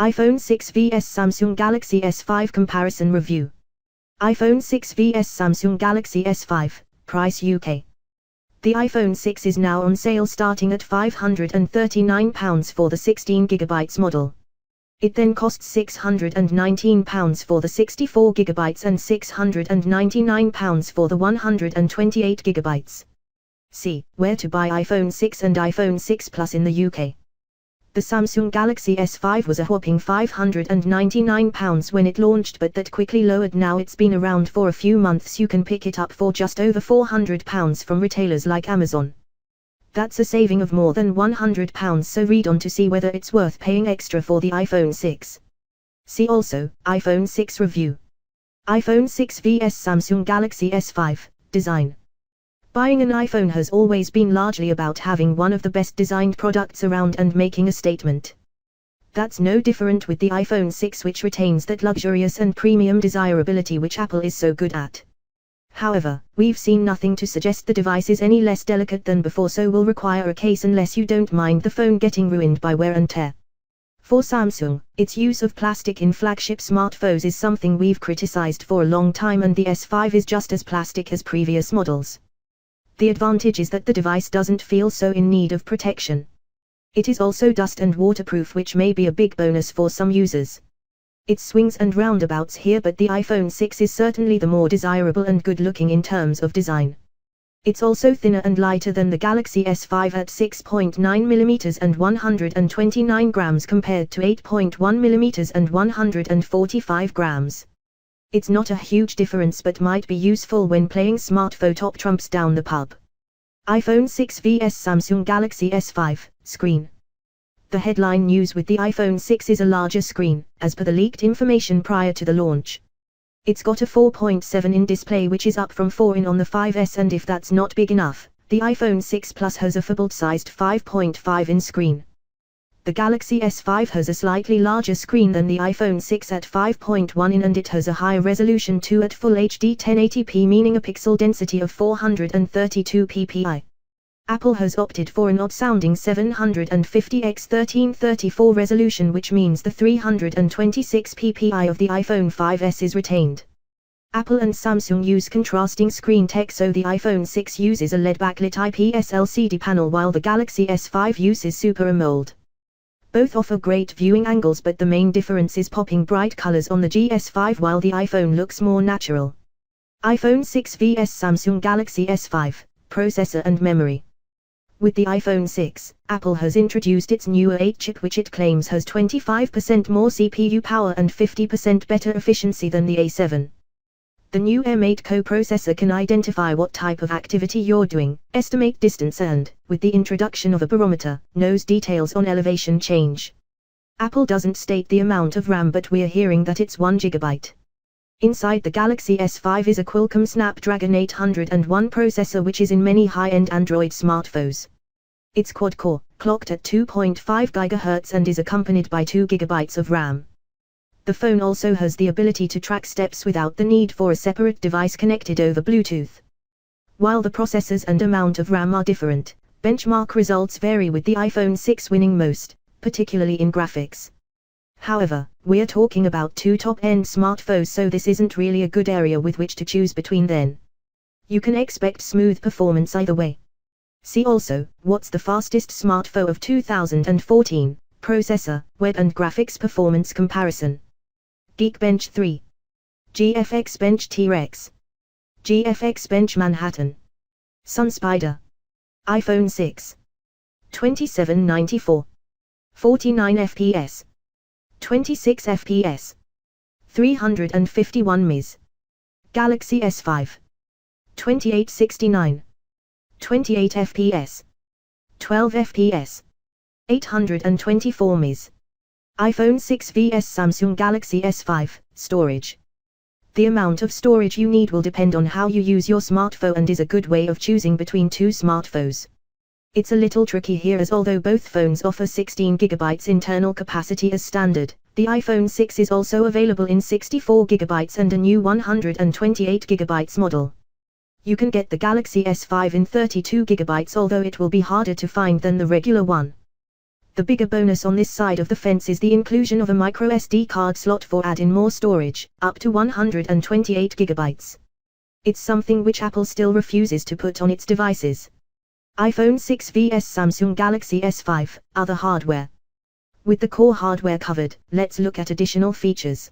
iPhone 6 vs Samsung Galaxy S5 Comparison Review. iPhone 6 vs Samsung Galaxy S5, Price UK. The iPhone 6 is now on sale starting at £539 for the 16GB model. It then costs £619 for the 64GB and £699 for the 128GB. See, where to buy iPhone 6 and iPhone 6 Plus in the UK. The Samsung Galaxy S5 was a whopping £599 when it launched, but that quickly lowered. Now it's been around for a few months. You can pick it up for just over £400 from retailers like Amazon. That's a saving of more than £100, so read on to see whether it's worth paying extra for the iPhone 6. See also, iPhone 6 Review. iPhone 6 vs Samsung Galaxy S5, Design. Buying an iPhone has always been largely about having one of the best designed products around and making a statement. That's no different with the iPhone 6, which retains that luxurious and premium desirability which Apple is so good at. However, we've seen nothing to suggest the device is any less delicate than before, so will require a case unless you don't mind the phone getting ruined by wear and tear. For Samsung, its use of plastic in flagship smartphones is something we've criticized for a long time, and the S5 is just as plastic as previous models. The advantage is that the device doesn't feel so in need of protection. It is also dust and waterproof, which may be a big bonus for some users. It swings and roundabouts here, but the iPhone 6 is certainly the more desirable and good looking in terms of design. It's also thinner and lighter than the Galaxy S5 at 6.9mm and 129 grams compared to 8.1mm and 145 grams. It's not a huge difference, but might be useful when playing smartphone top trumps down the pub. iPhone 6 vs Samsung Galaxy S5, Screen. The headline news with the iPhone 6 is a larger screen, as per the leaked information prior to the launch. It's got a 4.7-inch display, which is up from 4-inch on the 5S, and if that's not big enough, the iPhone 6 Plus has a full-sized 5.5-inch screen. The Galaxy S5 has a slightly larger screen than the iPhone 6 at 5.1 and it has a higher resolution too at Full HD 1080p, meaning a pixel density of 432 ppi. Apple has opted for an odd-sounding 750x1334 resolution, which means the 326 ppi of the iPhone 5S is retained. Apple and Samsung use contrasting screen tech, so the iPhone 6 uses a LED backlit IPS LCD panel while the Galaxy S5 uses Super AMOLED. Both offer great viewing angles, but the main difference is popping bright colors on the GS5 while the iPhone looks more natural. iPhone 6 vs Samsung Galaxy S5, Processor and Memory. With the iPhone 6, Apple has introduced its newer 8 chip, which it claims has 25% more CPU power and 50% better efficiency than the A7. The new M8 coprocessor can identify what type of activity you're doing, estimate distance and, with the introduction of a barometer, knows details on elevation change. Apple doesn't state the amount of RAM, but we're hearing that it's 1 GB. Inside the Galaxy S5 is a Qualcomm Snapdragon 801 processor, which is in many high-end Android smartphones. It's quad-core, clocked at 2.5 GHz and is accompanied by 2 GB of RAM. The phone also has the ability to track steps without the need for a separate device connected over Bluetooth. While the processors and amount of RAM are different, benchmark results vary, with the iPhone 6 winning most, particularly in graphics. However, we're talking about two top-end smartphones, so this isn't really a good area with which to choose between then. You can expect smooth performance either way. See also, what's the fastest smartphone of 2014, processor, web and graphics performance comparison. Geekbench 3. GFX Bench T-Rex. GFX Bench Manhattan. SunSpider. iPhone 6. 2794. 49 fps. 26 fps. 351 ms. Galaxy S5. 2869. 28 fps. 12 fps. 824 ms. iPhone 6 vs Samsung Galaxy S5, Storage. The amount of storage you need will depend on how you use your smartphone and is a good way of choosing between two smartphones. It's a little tricky here, as although both phones offer 16 GB internal capacity as standard, the iPhone 6 is also available in 64 GB and a new 128 GB model. You can get the Galaxy S5 in 32 GB, although it will be harder to find than the regular one. The bigger bonus on this side of the fence is the inclusion of a microSD card slot for adding more storage, up to 128 GB. It's something which Apple still refuses to put on its devices. iPhone 6 vs Samsung Galaxy S5, other hardware. With the core hardware covered, let's look at additional features.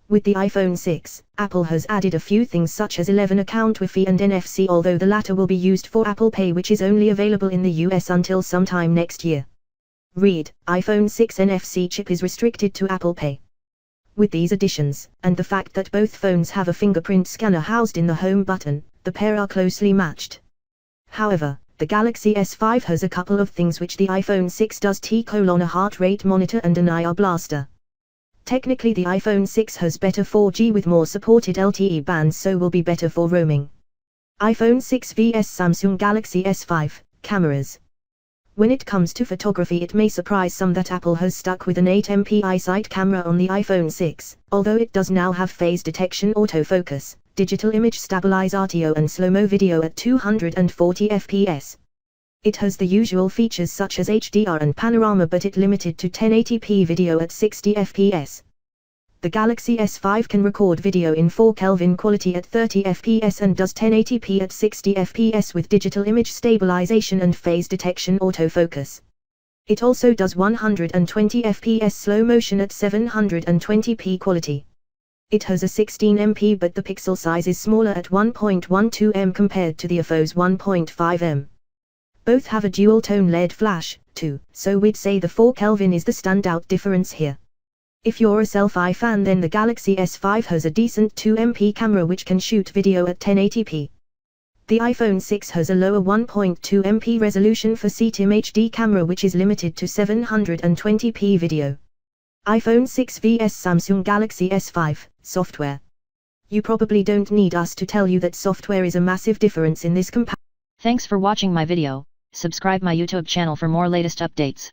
With the iPhone 6, Apple has added a few things such as 11 account Wi-Fi and NFC, although the latter will be used for Apple Pay, which is only available in the US until sometime next year. Read, iPhone 6 NFC chip is restricted to Apple Pay. With these additions, and the fact that both phones have a fingerprint scanner housed in the home button, the pair are closely matched. However, the Galaxy S5 has a couple of things which the iPhone 6 does: a heart rate monitor and an IR blaster. Technically the iPhone 6 has better 4G with more supported LTE bands, so will be better for roaming. iPhone 6 vs Samsung Galaxy S5, cameras. When it comes to photography, it may surprise some that Apple has stuck with an 8MP iSight camera on the iPhone 6, although it does now have phase detection, autofocus, digital image stabilize RTO and slow-mo video at 240 fps. It has the usual features such as HDR and panorama, but it limited to 1080p video at 60 fps. The Galaxy S5 can record video in 4K quality at 30 fps and does 1080p at 60 fps with digital image stabilization and phase detection autofocus. It also does 120 fps slow motion at 720p quality. It has a 16MP, but the pixel size is smaller at 1.12mm compared to the iPhone's 1.5mm. Both have a dual-tone LED flash, too, so we'd say the 4K is the standout difference here. If you're a selfie fan, then the Galaxy S5 has a decent 2MP camera which can shoot video at 1080p. The iPhone 6 has a lower 1.2MP resolution for CTIM HD camera which is limited to 720p video. iPhone 6 vs Samsung Galaxy S5, software. You probably don't need us to tell you that software is a massive difference in this comparison. Thanks for watching my video. Subscribe my YouTube channel for more latest updates.